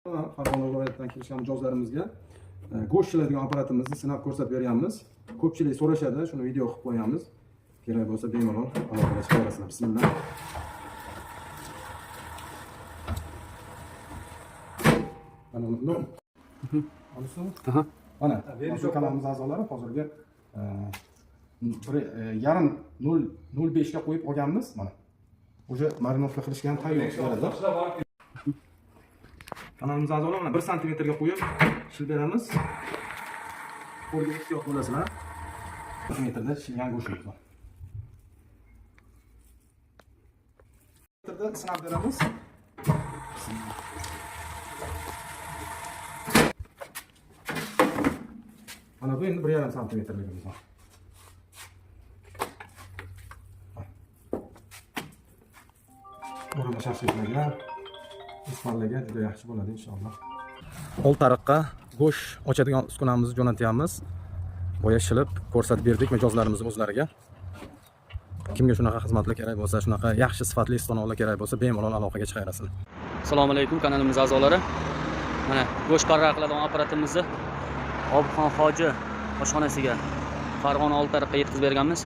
Farg'ona viloyatidan kelishgan mijozlarimizga go'sht shiladigan apparatimizni sinab ko'rsatib beramiz. Ko'pchilik so'rashadi, shuni video qilib qo'yamiz. Kerak bo'lsa bemalol aloqaga chiqarasizlar. Bismillah. Mana buni olisizmi? Mana video kanalimiz a'zolari hozirga 1.5 ga qo'yib olganmiz. Mana. Уже marinovka qilishga ham tayyor bo'ladi. Kanalimiz a'zolari mana 1 sm ga qo'yib shil beramiz. Qo'lga ehtiyot bo'lasizlar. 1 metrda shilgan go'shtimiz bor. Metrda sinab beramiz. Mana bu endi 1.5 sm-ligimiz bor. O'rni shashliklarga, ispanlarga juda yaxshi bo'ladi inshaalloh. Oltariqqa go'sht ochadigan uskunamizni jo'natyapmiz. Boya shilib ko'rsatib berdik mijozlarimizning o'zlariga. Kimga shunaqa xizmatlar kerak bo'lsa, shunaqa yaxshi sifatli istonovlar kerak bo'lsa, bemalol aloqaga chiqarasiz. Assalomu alaykum kanalimiz a'zolari. Mana go'sht parra qiladigan apparatimizni Obxon hoji oshxonasiga Farg'ona Oltariqqa yetkazib berganmiz.